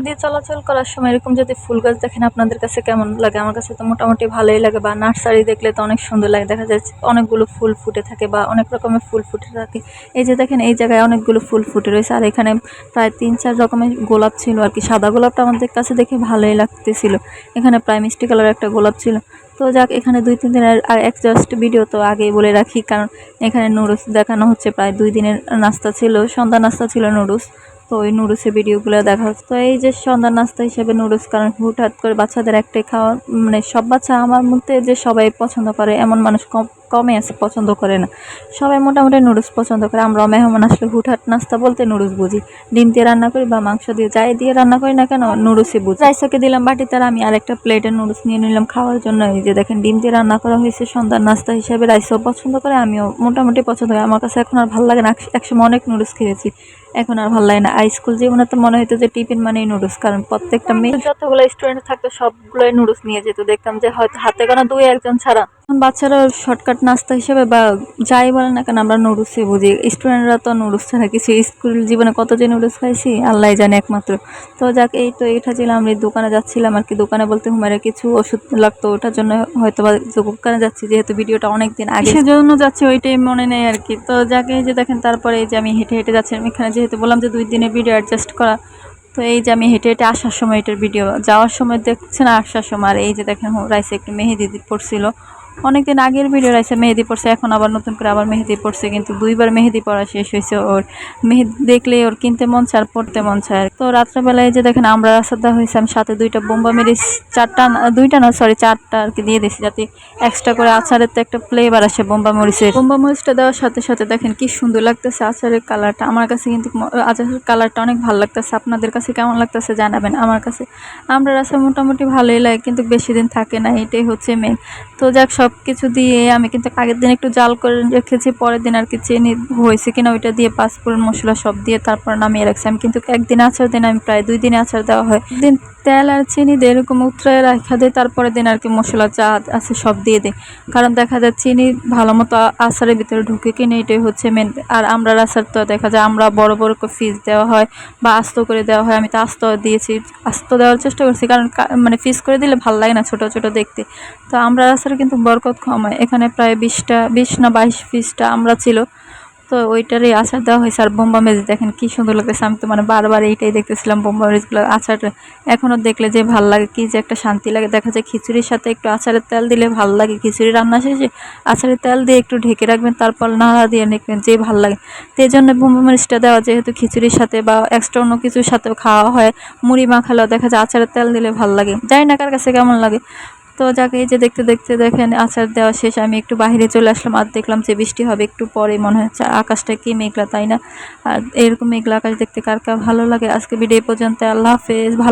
দিয়ে চলাচল করার সময় এরকম যদি ফুল গাছ দেখেন আপনাদের কাছে কেমন লাগে? আমার কাছে তো মোটামুটি ভালোই লাগে, বা নার্সারি দেখলে তো অনেক সুন্দর লাগে। দেখা যায় অনেকগুলো ফুল ফুটে থাকে বা অনেক রকমের ফুল ফুটে থাকে। এই যে দেখেন এই জায়গায় অনেকগুলো ফুল ফুটে রয়েছে, আর এখানে প্রায় 3-4 রকমের গোলাপ ছিল আর কি। সাদা গোলাপটা আমাদের কাছে দেখে ভালোই লাগতেছিল। এখানে প্রায় মিষ্টি কালারের একটা গোলাপ ছিল। তো যাক, এখানে 2-3 দিনের আর এক জাস্ট ভিডিও তো আগেই বলে রাখি, কারণ এখানে নুডলস দেখানো হচ্ছে। প্রায় 2 দিনের নাস্তা ছিল, সন্ধ্যা নাস্তা ছিল নুডলস। তো ওই নুডলসের ভিডিওগুলো দেখা হচ্ছে। তো এই যে সন্ধ্যার নাস্তা হিসেবে নুডলস, কারণ হুটহাট করে বাচ্চাদের একটাই খাওয়া, মানে সব বাচ্চা আমার মধ্যে যে সবাই পছন্দ করে এমন মানুষ কমই আছে পছন্দ করে না। সবাই মোটামুটি নুডলস পছন্দ করে। আমরাও মেহমান আসলে হুটহাট নাস্তা বলতে নুডলস বুঝি। ডিম দিয়ে রান্না করি বা মাংস দিয়ে, যাই দিয়ে রান্না করি না কেন, নুডলসই বুঝি। রাইসাকে দিলাম বাটিতে, আর আমি আরেকটা প্লেটে নুডলস নিয়ে নিলাম খাওয়ার জন্য। এই যে দেখেন ডিম দিয়ে রান্না করা হয়েছে সন্ধ্যার নাস্তা হিসেবে। রাইসাও পছন্দ করে, আমিও মোটামুটি পছন্দ করি। আমার কাছে এখন আর ভালো লাগে না। একসময় অনেক নুডলস খেয়েছি, এখন আর ভালো লাগে না। স্কুল জীবনে তো মনে হতো যে টিফিন মানেই নুডলস, কারণ প্রত্যেকটা মেয়ে যতগুলো স্টুডেন্ট থাকতো সবগুলোই নুডলস নিয়ে যেত। দেখতাম যে হয়তো হাতে গোনা 2-1 জন ছাড়া। এখন বাচ্চারা শর্টকাট নাস্তা হিসেবে বা যাই বলে না কেন, আমরা নুডলসই বুঝি। স্টুডেন্টরা তো নুডলস ছাড়া কিছু, স্কুল জীবনে কত যে নুডলস খাইছি আল্লাহ জানে একমাত্র। তো যাক, এই তো এটা ছিলাম, আমি দোকানে যাচ্ছিলাম আর কি। দোকানে বলতে হুমারে কিছু ওষুধ লাগতো, ওটার জন্য হয়তো বা দোকানে যাচ্ছি, যেহেতু ভিডিওটা অনেকদিন আগে সেজন্য যাচ্ছি, ওইটাই মনে নেই আর কি। তো যাকে এই যে দেখেন, তারপরে এই যে আমি হেঁটে হেঁটে যাচ্ছি। আমি এখানে যেহেতু বললাম যে 2 দিনের ভিডিও অ্যাডজাস্ট করা, তো এই যে আমি হেঁটে হেঁটে আসার সময় এটার ভিডিও, যাওয়ার সময় দেখছেন, আসার সময়। আর এই যে দেখেন রাইসে একটু মেহেদি পড়ছিল, অনেকদিন আগের ভিডিও রাইসে মেহেদি পড়ছে, এখন আবার নতুন করে আবার মেহেদি পড়ছে, কিন্তু 2বার মেহেদি পড়া শেষ হয়েছে ওর। মেহেদি দেখলে ওর কিনতে মন চায় আর পড়তে মন চায়। তো রাত্রেবেলায় যে দেখেন আমরা রাস্তা দেওয়া হয়েছে, আমি সাথে 2টা বোম্বা মরিচ, 2টা না সরি 4টা আর কি দিয়ে দিয়েছি, যাতে এক্সট্রা করে আচারের তো একটা ফ্লেভার আসে বোম্বা মরিচের। বোম্বা মরিচটা দেওয়ার সাথে সাথে দেখেন কি সুন্দর লাগতেছে আচারের কালারটা। আমার কাছে কিন্তু আচারের কালারটা অনেক ভালো লাগতেছে। আপনাদের কাছে কেমন লাগতেছে জানাবেন। আমার কাছে আমরা রাস্তা মোটামুটি ভালোই লাগে, কিন্তু বেশি দিন থাকে না, এটাই হচ্ছে মেন। তো যাক, সব কিছু দিয়ে আমি কিন্তু আগের দিন একটু জাল করে রেখেছি, পরের দিন আর কি চিনি হয়েছে কিনা ওইটা দিয়ে পাঁচফোড়ন মশলা সব দিয়ে তারপর নামিয়ে রাখছি। আমি কিন্তু একদিন আচার দিন, আমি প্রায় 2 দিনে আচার দেওয়া হয়। দিন তেল আর চিনি দিয়ে এরকম উতরায় রাখা দেয়, তারপরের দিন আর কি মশলা যা আছে সব দিয়ে দেয়। কারণ দেখা যায় চিনি ভালো মতো আচারের ভিতরে ঢুকে কিনে, এটাই হচ্ছে মেন। আর আমরা আচার তো দেখা যায় আমরা বড় বড় করে ফিস দেওয়া হয় বা আস্ত করে দেওয়া হয়। আমি তো আস্ত দিয়েছি, আস্ত দেওয়ার চেষ্টা করছি, কারণ মানে ফিস করে দিলে ভালো লাগে না ছোট ছোট দেখতে। তো আমরা আচারে কিন্তু বরকত কম হয়। এখানে প্রায় 20 না 22 পিসটা আমরা ছিল, তো ওইটারই আচার দেওয়া হয়েছে। আর বোম্বা মরিচ দেখেন কি সুন্দর লাগতেছে। আমি তো মানে বারবার এইটাই দেখতেছিলাম, বোম্বা মরিচগুলো আচারটা এখনও দেখলে যে ভাল লাগে, কি যে একটা শান্তি লাগে। দেখা যায় খিচুড়ির সাথে একটু আচারের তেল দিলে ভাল লাগে। খিচুড়ি রান্না শেষে আচারের তেল দিয়ে একটু ঢেকে রাখবেন, তারপর নাড়া দিয়ে দেখবেন যে ভাল লাগে। তো এই জন্য বোম্বা মরিচটা দেওয়া, যেহেতু খিচুড়ির সাথে বা এক্সট্রা অন্য কিছুর সাথেও খাওয়া হয়, মুড়ি মাখালেও দেখা যায় আচারের তেল দিলে ভাল লাগে। জানি না কার কাছে কেমন লাগে। তো যাকে এই যে দেখতে দেখতে দেখেন আচার দেওয়া শেষ, আমি একটু বাইরে চলে আসলাম। আর দেখলাম যে বৃষ্টি হবে একটু পরে, মনে হচ্ছে আকাশটা কি মেঘলা, তাই না? আর এরকম মেঘলা আকাশ দেখতে কার কার ভালো লাগে। আজকে ভিডিও পর্যন্ত, আল্লাহ হাফেজ, ভালো